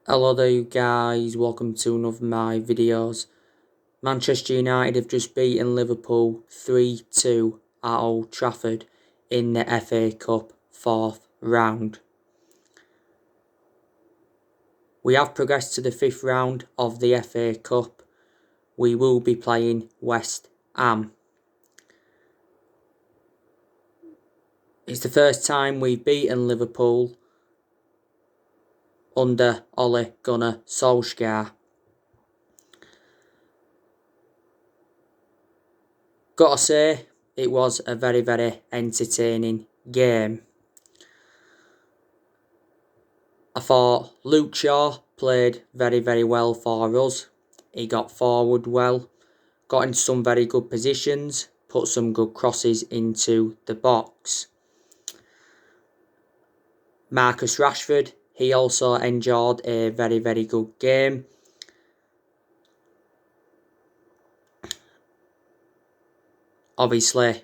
Hello there you guys, welcome to another of my videos. Manchester United have just beaten Liverpool 3-2 at Old Trafford in the FA Cup 4th round. We have progressed to the 5th round of the FA Cup. We will be playing West Ham. It's the first time we've beaten Liverpool under Ole Gunnar Solskjaer. Gotta say, it was a very entertaining game. I thought Luke Shaw played very well for us. He got forward well, got into some very good positions, put some good crosses into the box. Marcus Rashford, he also enjoyed a very good game. Obviously,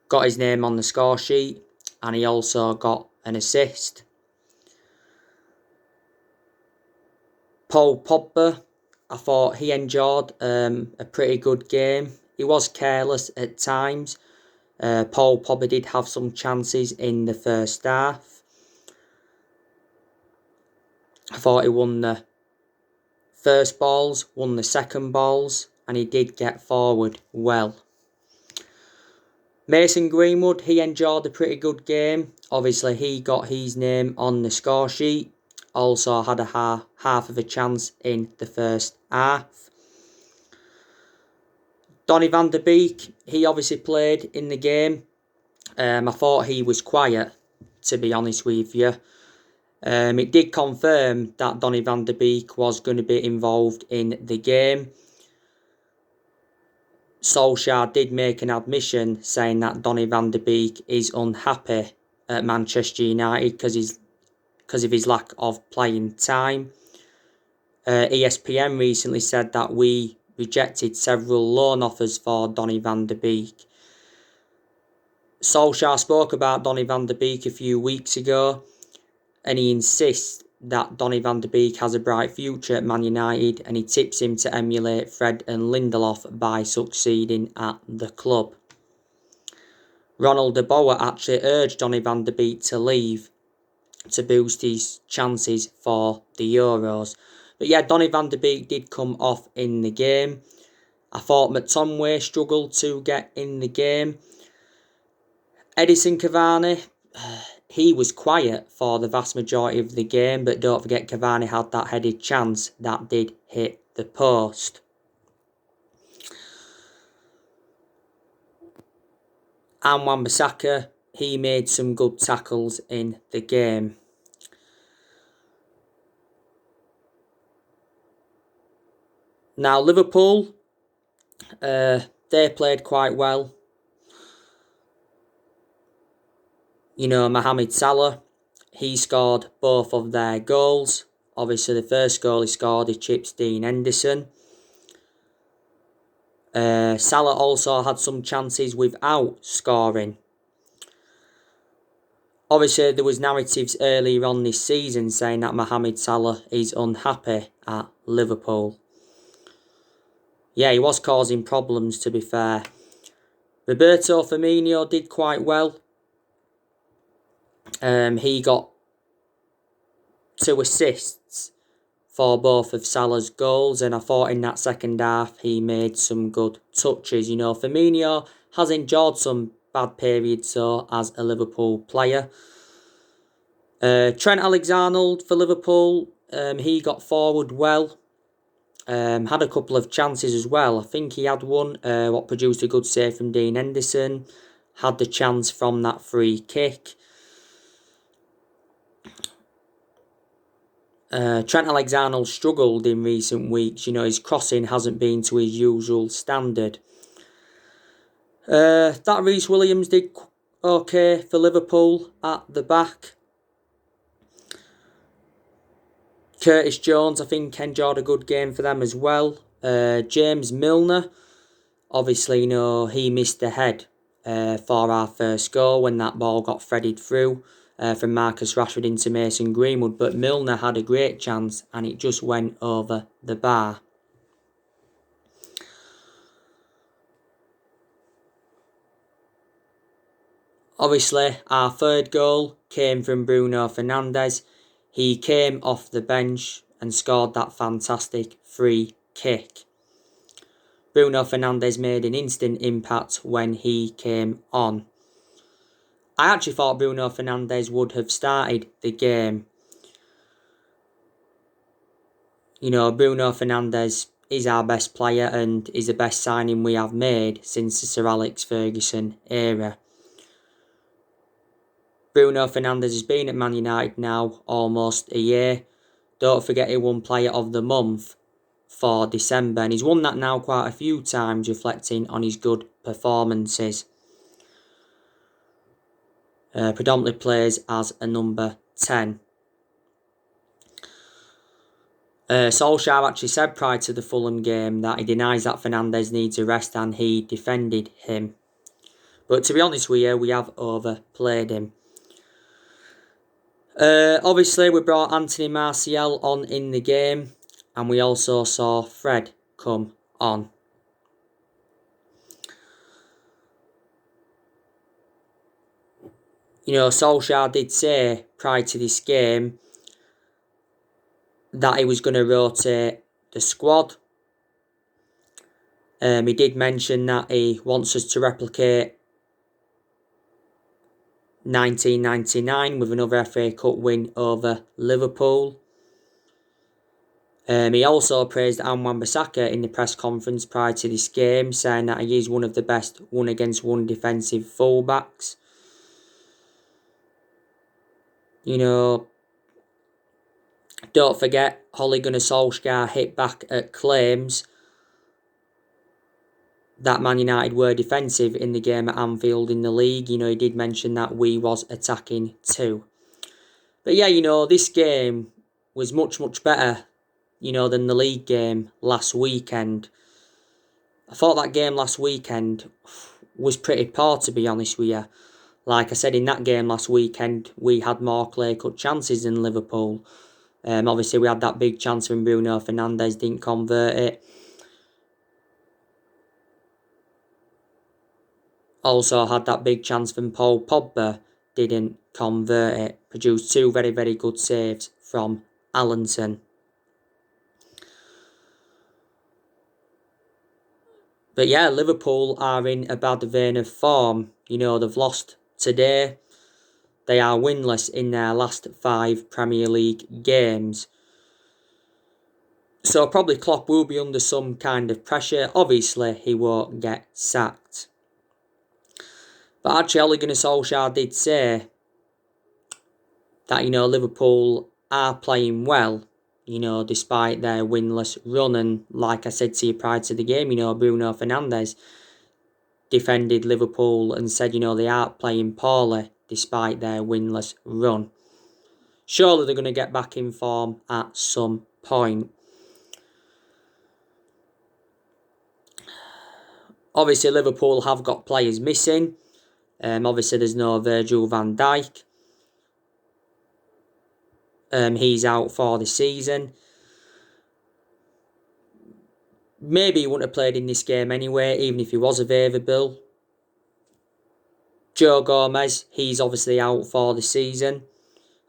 got his name on the score sheet and he also got an assist. Paul Pogba, I thought he enjoyed a pretty good game. He was careless at times. Paul Pogba did have some chances in the first half. I thought he won the first balls, won the second balls, and he did get forward well. Mason Greenwood, he enjoyed a pretty good game. Obviously, he got his name on the score sheet. Also had a half of a chance in the first half. Donny van de Beek, he obviously played in the game. I thought he was quiet, to be honest with you. It did confirm that Donny van de Beek was going to be involved in the game. Solskjaer did make an admission saying that Donny van de Beek is unhappy at Manchester United because of his lack of playing time. ESPN recently said that we rejected several loan offers for Donny van de Beek. Solskjaer spoke about Donny van de Beek a few weeks ago, and he insists that Donny van de Beek has a bright future at Man United, and he tips him to emulate Fred and Lindelof by succeeding at the club. Ronald de Boer actually urged Donny van de Beek to leave to boost his chances for the Euros. But yeah, Donny van de Beek did come off in the game. I thought McTominay struggled to get in the game. Edinson Cavani, he was quiet for the vast majority of the game, but don't forget Cavani had that headed chance that did hit the post. And Wan-Bissaka, he made some good tackles in the game. Now Liverpool, they played quite well. You know, Mohamed Salah, he scored both of their goals. Obviously, the first goal he scored, he chips Dean Henderson. Salah also had some chances without scoring. Obviously, there was narratives earlier on this season saying that Mohamed Salah is unhappy at Liverpool. Yeah, he was causing problems, to be fair. Roberto Firmino did quite well. He got 2 assists for both of Salah's goals, and I thought in that second half he made some good touches. You know, Firmino has enjoyed some bad periods though as a Liverpool player. Trent Alexander-Arnold for Liverpool, he got forward well. Had a couple of chances as well. I think he had one what produced a good save from Dean Henderson. Had the chance from that free kick. Trent Alexander-Arnold struggled in recent weeks. You know, his crossing hasn't been to his usual standard. That Reece Williams did okay for Liverpool at the back. Curtis Jones, I think, enjoyed a good game for them as well. James Milner, obviously, you know, he missed the head for our first goal when that ball got threaded through. from Marcus Rashford into Mason Greenwood, but Milner had a great chance and it just went over the bar. Obviously, our third goal came from Bruno Fernandes. He came off the bench and scored that fantastic free kick. Bruno Fernandes made an instant impact when he came on. I actually thought Bruno Fernandes would have started the game. You know, Bruno Fernandes is our best player and is the best signing we have made since the Sir Alex Ferguson era. Bruno Fernandes has been at Man United now almost a year. Don't forget he won Player of the Month for December, and he's won that now quite a few times, reflecting on his good performances. Predominantly plays as a number 10. Solskjaer actually said prior to the Fulham game that he denies that Fernandes needs a rest and he defended him. But to be honest with you, we have overplayed him. Obviously, we brought Anthony Martial on in the game, and we also saw Fred come on. You know, Solskjaer did say prior to this game that he was going to rotate the squad. He did mention that he wants us to replicate 1999 with another FA Cup win over Liverpool. He also praised Wan-Bissaka in the press conference prior to this game, saying that he is one of the best one-against-one defensive fullbacks. You know, don't forget, Ole Gunnar Solskjaer hit back at claims that Man United were defensive in the game at Anfield in the league. You know, he did mention that we was attacking too. But yeah, you know, this game was much, much better, you know, than the league game last weekend. I thought that game last weekend was pretty poor, to be honest with you. Like I said, in that game last weekend, we had more clear-cut chances than Liverpool. Obviously, we had that big chance from Bruno Fernandes, didn't convert it. Also had that big chance from Paul Pogba, didn't convert it. Produced two very, very good saves from Allenson. But yeah, Liverpool are in a bad vein of form. You know, they've lost today. They are winless in their last 5 Premier League games. So probably Klopp will be under some kind of pressure. Obviously, he won't get sacked. But actually, Ole Gunnar Solskjaer did say that, you know, Liverpool are playing well, you know, despite their winless run. And like I said to you prior to the game, you know, Bruno Fernandes defended Liverpool and said, you know, they are playing poorly despite their winless run. Surely they're going to get back in form at some point. Obviously, Liverpool have got players missing. Obviously, there's no Virgil van Dijk. He's out for the season. Maybe he wouldn't have played in this game anyway, even if he was available. Joe Gomez, he's obviously out for the season.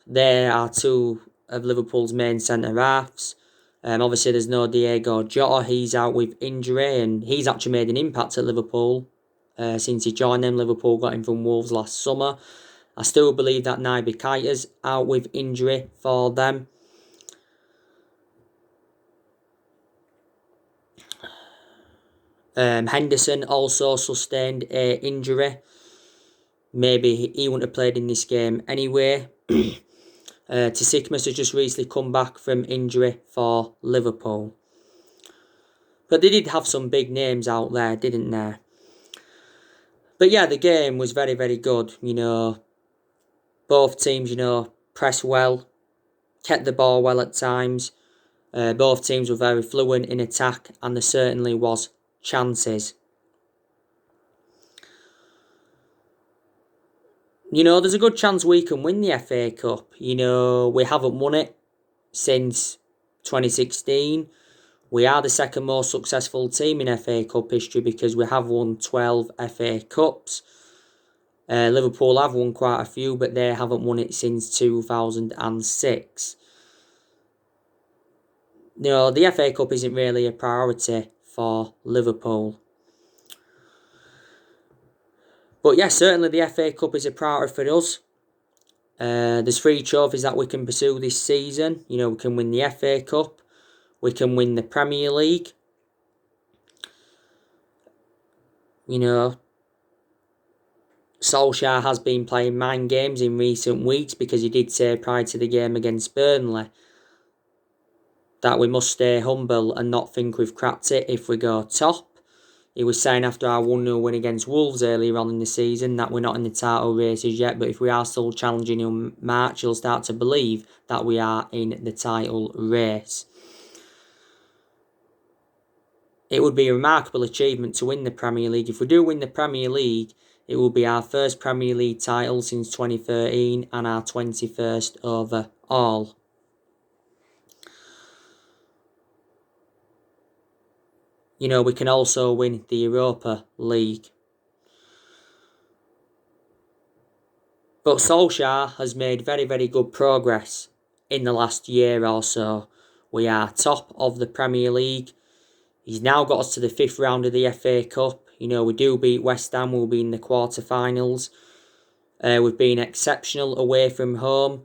There are 2 of Liverpool's main centre-halves. Obviously, there's no Diego Jota. He's out with injury, and he's actually made an impact at Liverpool since he joined them. Liverpool got him from Wolves last summer. I still believe that Naby Keita's out with injury for them. Henderson also sustained an injury. Maybe he wouldn't have played in this game anyway. Tsikmas has just recently come back from injury for Liverpool. But they did have some big names out there, didn't they? But yeah, the game was very, very good. You know, both teams, you know, pressed well, kept the ball well at times. Both teams were very fluent in attack, and there certainly was chances. There's a good chance we can win the FA Cup. We haven't won it since 2016. We are the second most successful team in FA Cup history because we have won 12 FA Cups. Liverpool have won quite a few, but they haven't won it since 2006. The FA Cup isn't really a priority for Liverpool. But yeah, certainly the FA Cup is a priority for us. There's 3 trophies that we can pursue this season. We can win the FA Cup. We can win the Premier League. Solskjaer has been playing mind games in recent weeks because he did say prior to the game against Burnley that we must stay humble and not think we've cracked it if we go top. He was saying after our 1-0 win against Wolves earlier on in the season that we're not in the title races yet, but if we are still challenging in March, you'll start to believe that we are in the title race. It would be a remarkable achievement to win the Premier League. If we do win the Premier League, it will be our first Premier League title since 2013 and our 21st overall. We can also win the Europa League. But Solskjaer has made very, very good progress in the last year or so. We are top of the Premier League. He's now got us to the 5th round of the FA Cup. We do beat West Ham. We'll be in the quarterfinals. We've been exceptional away from home.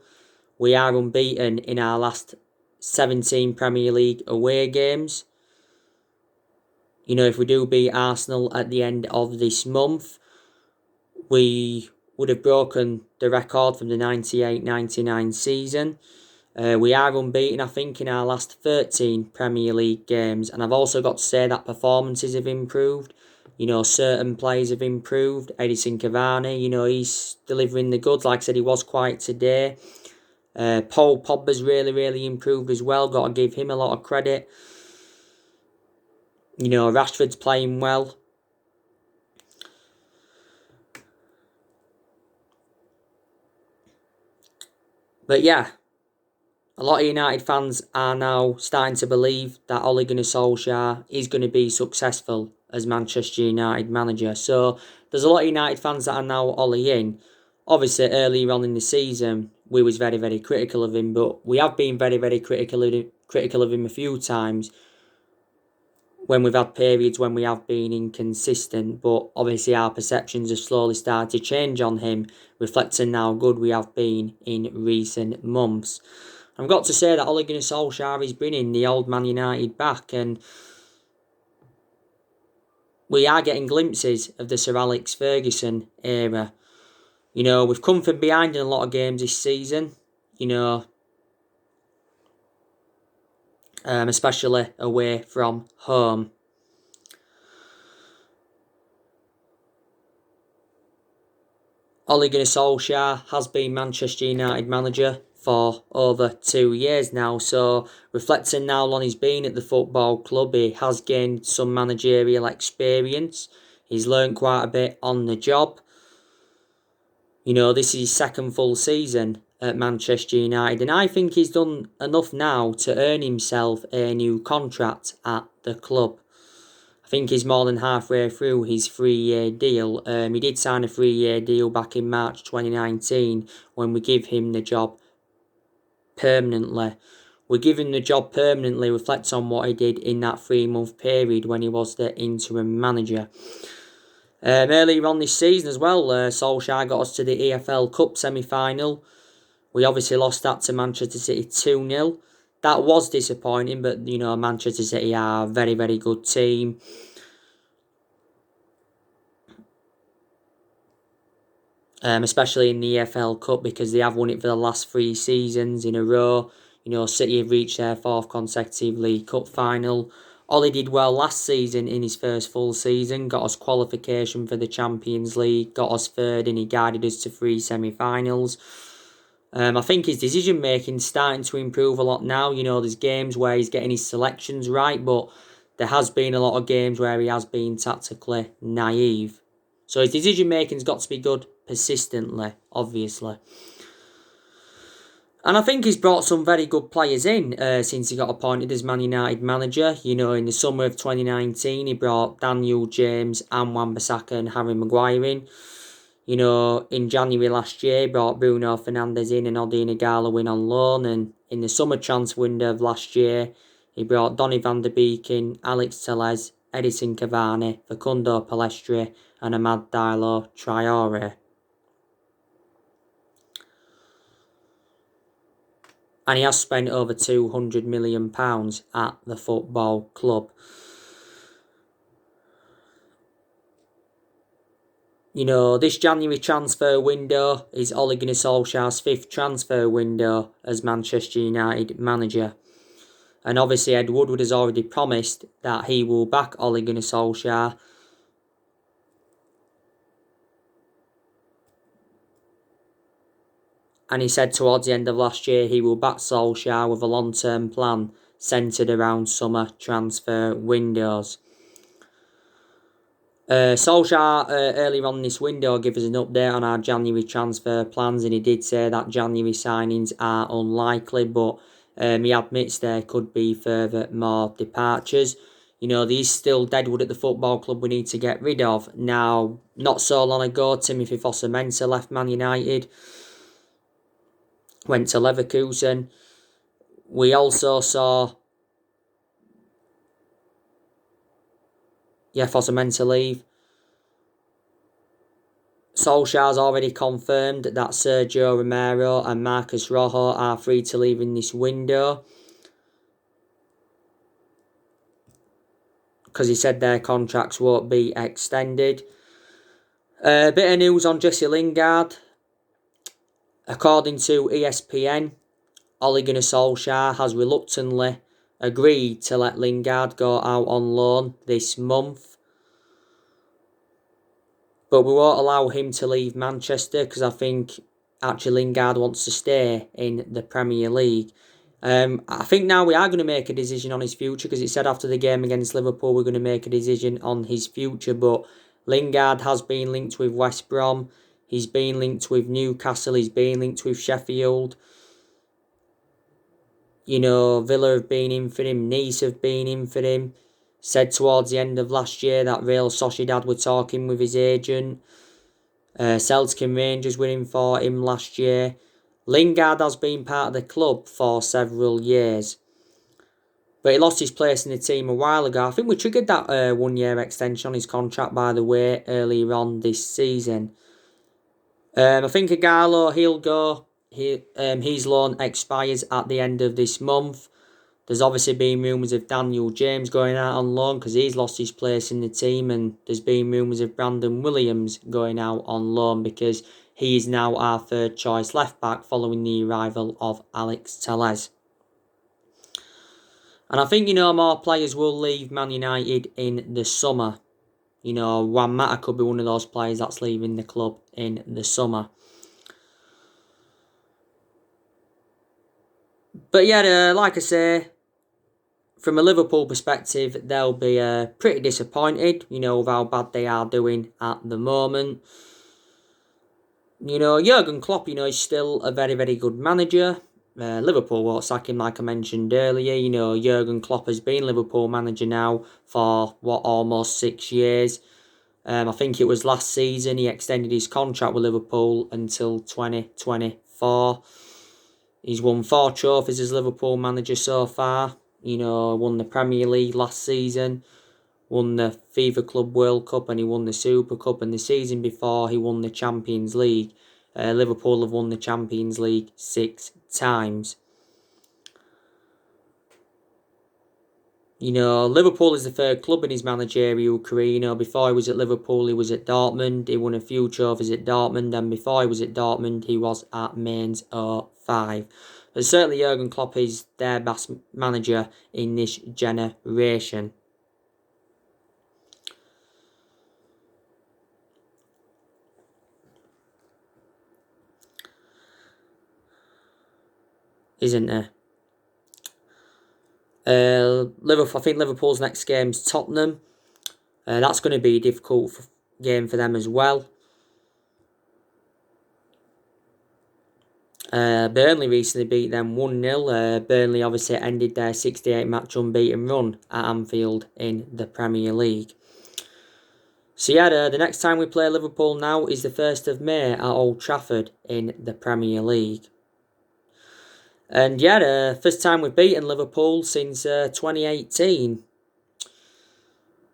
We are unbeaten in our last 17 Premier League away games. If we do beat Arsenal at the end of this month, we would have broken the record from the 98-99 season. We are unbeaten, I think, in our last 13 Premier League games. And I've also got to say that performances have improved. Certain players have improved. Edison Cavani, he's delivering the goods. Like I said, he was quiet today. Paul Pogba's really, really improved as well. Got to give him a lot of credit. Rashford's playing well. But yeah, a lot of United fans are now starting to believe that Ole Gunnar Solskjaer is going to be successful as Manchester United manager. So there's a lot of United fans that are now Ole in. Obviously, earlier on in the season, we was very, very critical of him, but we have been very, very critical of him a few times when we've had periods when we have been inconsistent, but obviously our perceptions have slowly started to change on him, reflecting how good we have been in recent months. I've got to say that Ole Gunnar Solskjaer is bringing the old Man United back, and we are getting glimpses of the Sir Alex Ferguson era. We've come from behind in a lot of games this season, especially away from home. Ole Gunnar Solskjaer has been Manchester United manager for over 2 years now, so reflecting now on he's been at the football club, he has gained some managerial experience. He's learned quite a bit on the job. This is his second full season at Manchester United, and I think he's done enough now to earn himself a new contract at the club. I think he's more than halfway through his 3-year deal. He did sign a 3-year deal back in March 2019 when we give him the job permanently. We give him the job permanently reflects on what he did in that 3-month period when he was the interim manager. Earlier on this season as well, Solskjaer got us to the EFL Cup semi-final. We obviously lost that to Manchester City 2-0. That was disappointing, but Manchester City are a very, very good team. Especially in the EFL Cup because they have won it for the last 3 seasons in a row. City have reached their 4th consecutive League Cup final. Ollie did well last season in his first full season, got us qualification for the Champions League, got us 3rd, and he guided us to 3 semi-finals. I think his decision making is starting to improve a lot now. There's games where he's getting his selections right, but there has been a lot of games where he has been tactically naive. So his decision making's got to be good persistently, obviously. And I think he's brought some very good players in since he got appointed as Man United manager. You know, in the summer of 2019, he brought Daniel James and Wan-Bissaka and Harry Maguire in. You know, in January last year, he brought Bruno Fernandes in and Odin Igalo in on loan. And in the summer transfer window of last year, he brought Donny van de Beek in, Alex Telles, Edison Cavani, Facundo Palestri and Amad Diallo Traore. And he has spent over £200 million at the football club. You know, this January transfer window is Ole Gunnar Solskjaer's 5th transfer window as Manchester United manager. And obviously Ed Woodward has already promised that he will back Ole Gunnar Solskjaer. And he said towards the end of last year he will back Solskjaer with a long-term plan centred around summer transfer windows. Solskjaer earlier on in this window gave us an update on our January transfer plans, and he did say that January signings are unlikely, but he admits there could be further more departures. You know, there's still deadwood at the football club we need to get rid of. Now, not so long ago, Timothy Fosu-Mensah left Man United, went to Leverkusen. We also saw Fosu-Mensah leave. Solskjaer's already confirmed that Sergio Romero and Marcus Rojo are free to leave in this window, because he said their contracts won't be extended. A bit of news on Jesse Lingard. According to ESPN, Ole Gunnar Solskjaer has reluctantly agreed to let Lingard go out on loan this month. But we won't allow him to leave Manchester, because I think actually Lingard wants to stay in the Premier League. I think now we are going to make a decision on his future, because it said after the game against Liverpool we're going to make a decision on his future. But Lingard has been linked with West Brom. He's been linked with Newcastle. He's been linked with Sheffield. You know, Villa have been in for him. Nice have been in for him. Said towards the end of last year that Real Sociedad were talking with his agent. Celtic and Rangers were in for him last year. Lingard has been part of the club for several years, but he lost his place in the team a while ago. I think we triggered that 1-year extension on his contract, by the way, earlier on this season. I think Igalo, he'll go. His loan expires at the end of this month. There's obviously been rumours of Daniel James going out on loan because he's lost his place in the team, and there's been rumours of Brandon Williams going out on loan because he is now our third choice left back following the arrival of Alex Telles. And I think, you know, more players will leave Man United in the summer. You know, Juan Mata could be one of those players that's leaving the club in the summer. But yeah, like I say, from a Liverpool perspective, they'll be pretty disappointed, you know, with how bad they are doing at the moment. You know, Jurgen Klopp, you know, is still a very, very good manager. Liverpool won't sack him, like I mentioned earlier. You know, Jurgen Klopp has been Liverpool manager now for, almost 6 years. I think it was last season he extended his contract with Liverpool until 2024. He's won 4 trophies as Liverpool manager so far. You know, won the Premier League last season, won the FIFA Club World Cup, and he won the Super Cup. And the season before, he won the Champions League. Liverpool have won the Champions League 6 times. You know, Liverpool is the third club in his managerial career. You know, before he was at Liverpool, he was at Dortmund. He won a few trophies at Dortmund. And before he was at Dortmund, he was at Mainz 05. But certainly Jurgen Klopp is their best manager in this generation. Isn't there? Liverpool. I think Liverpool's next game's Tottenham. That's going to be a difficult game for them as well. Burnley recently beat them 1-0. Burnley obviously ended their 68-match unbeaten run at Anfield in the Premier League. So yeah, the next time we play Liverpool now is the 1st of May at Old Trafford in the Premier League. And yeah, first time we've beaten Liverpool since 2018.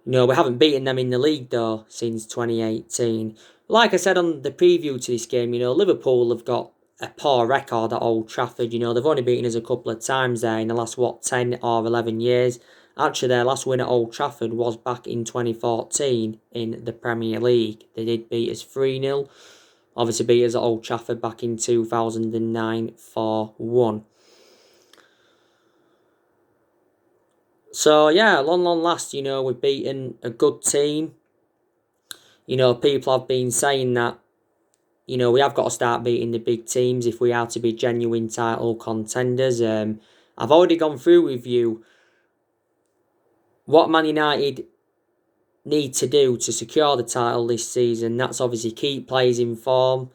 We haven't beaten them in the league though since 2018. Like I said on the preview to this game, Liverpool have got a poor record at Old Trafford. They've only beaten us a couple of times there in the last, 10 or 11 years. Actually, their last win at Old Trafford was back in 2014 in the Premier League. They did beat us 3-0. Obviously beat us at Old Trafford back in 2009 4-1. So yeah, long last, we've beaten a good team. People have been saying that, we have got to start beating the big teams if we are to be genuine title contenders. I've already gone through with you what Man United need to do to secure the title this season. That's obviously keep players in form.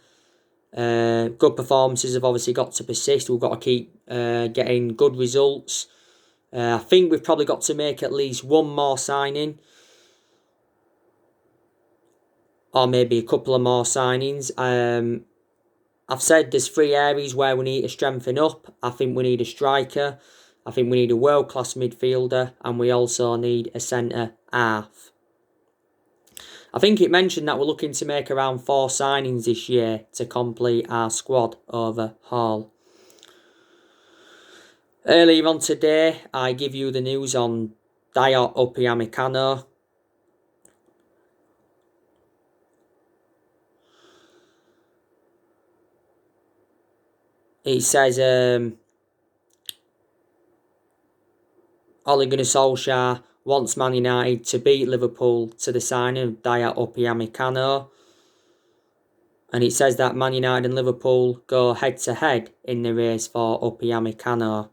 Good performances have obviously got to persist. We've got to keep getting good results. I think we've probably got to make at least one more signing. Or maybe a couple of more signings. I've said there's 3 areas where we need to strengthen up. I think we need a striker. I think we need a world-class midfielder. And we also need a centre-half. I think it mentioned that we're looking to make around 4 signings this year to complete our squad overhaul. Earlier on today, I give you the news on Dayot Upamecano. It says Ole Gunnar Solskjaer wants Man United to beat Liverpool to the signing of Dayot Upamecano. And it says that Man United and Liverpool go head-to-head in the race for Upamecano.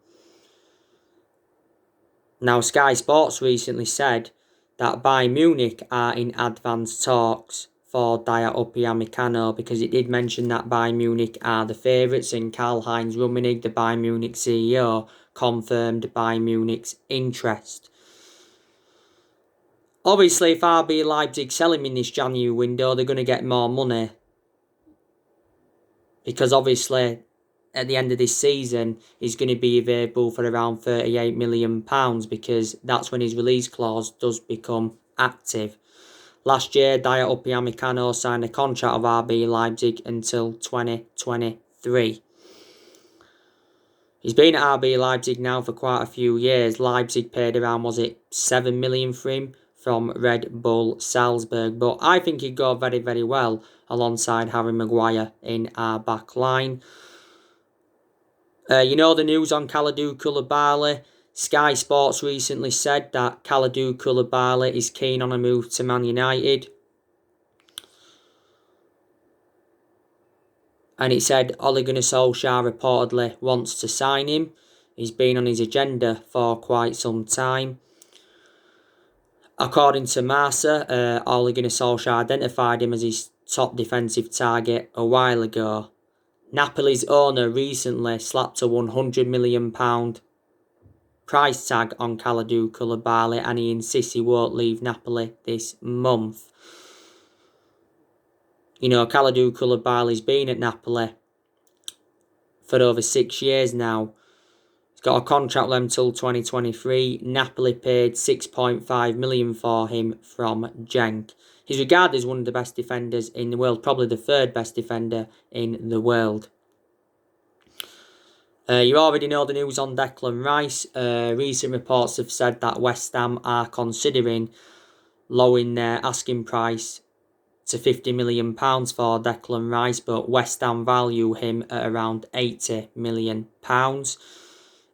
Now, Sky Sports recently said that Bayern Munich are in advanced talks for Dayot Upamecano, because it did mention that Bayern Munich are the favourites, and Karl-Heinz Rummenigge, the Bayern Munich CEO, confirmed Bayern Munich's interest. Obviously, if RB Leipzig sell him in this January window, they're going to get more money. Because obviously, at the end of this season, he's going to be available for around £38 million, because that's when his release clause does become active. Last year, Dayot Upamecano signed a contract with RB Leipzig until 2023. He's been at RB Leipzig now for quite a few years. Leipzig paid around, £7 million for him from Red Bull Salzburg. But I think he'd go very, very well alongside Harry Maguire in our back line. The news on Kalidou Koulibaly. Sky Sports recently said that Kalidou Koulibaly is keen on a move to Man United. And it said Ole Gunnar Solskjaer reportedly wants to sign him. He's been on his agenda for quite some time. According to Marca, Ole Gunnar Solskjaer identified him as his top defensive target a while ago. Napoli's owner recently slapped a £100 million price tag on Kalidou Koulibaly, and he insists he won't leave Napoli this month. Kalidou Koulibaly's been at Napoli for over 6 years now. He's got a contract with them till 2023. Napoli paid $6.5 million for him from Genk. He's regarded as one of the best defenders in the world, probably the 3rd best defender in the world. You already know the news on Declan Rice. Recent reports have said that West Ham are considering lowering their asking price to £50 million for Declan Rice, but West Ham value him at around £80 million.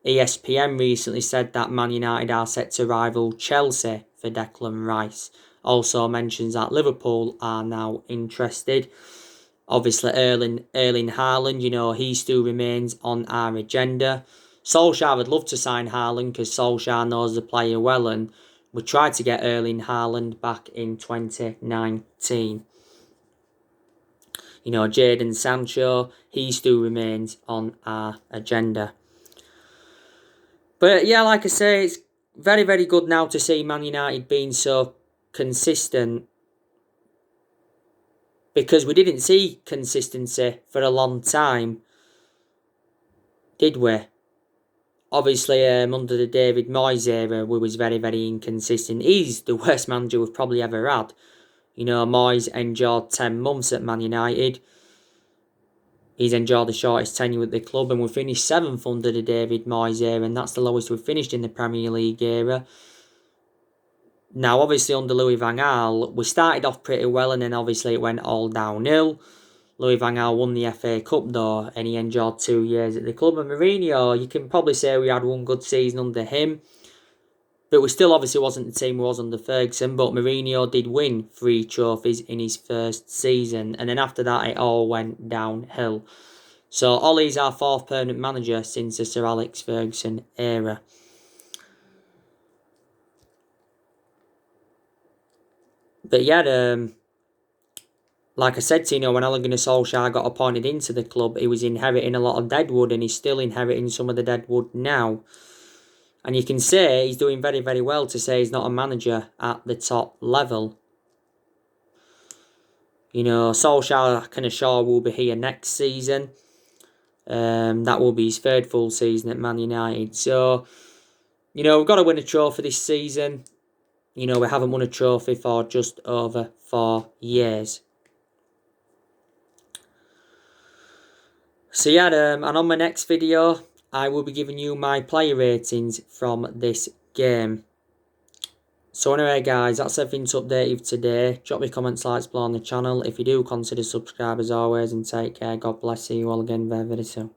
ESPN recently said that Man United are set to rival Chelsea for Declan Rice. Also mentions that Liverpool are now interested. Obviously, Erling Haaland, he still remains on our agenda. Solskjaer would love to sign Haaland because Solskjaer knows the player well, and we tried to get Erling Haaland back in 2019. Jadon Sancho, he still remains on our agenda. But yeah, like I say, it's very, very good now to see Man United being so consistent, because we didn't see consistency for a long time, did we? Obviously, under the David Moyes era, we was very, very inconsistent. He's the worst manager we've probably ever had. Moyes endured 10 months at Man United. He's enjoyed the shortest tenure at the club, and we finished 7th under the David Moyes era, and that's the lowest we've finished in the Premier League era. Now, obviously, under Louis van Gaal, we started off pretty well, and then obviously it went all downhill. Louis van Gaal won the FA Cup though, and he enjoyed 2 years at the club. And Mourinho, you can probably say we had one good season under him, but we still obviously wasn't the team we was under Ferguson. But Mourinho did win 3 trophies in his first season, and then after that it all went downhill. So Ollie's our 4th permanent manager since the Sir Alex Ferguson era. But yeah, like I said to when Ole Gunnar Solskjaer got appointed into the club, he was inheriting a lot of deadwood, and he's still inheriting some of the deadwood now. And you can say he's doing very, very well to say he's not a manager at the top level. Solskjaer, I can assure, will be here next season. That will be his 3rd full season at Man United. So, we've got to win a trophy this season. We haven't won a trophy for just over 4 years. So yeah, and on my next video, I will be giving you my player ratings from this game. So anyway guys, that's everything to update you today. Drop me comments, likes below on the channel. If you do, consider subscribe as always, and take care. God bless you all again very, very soon.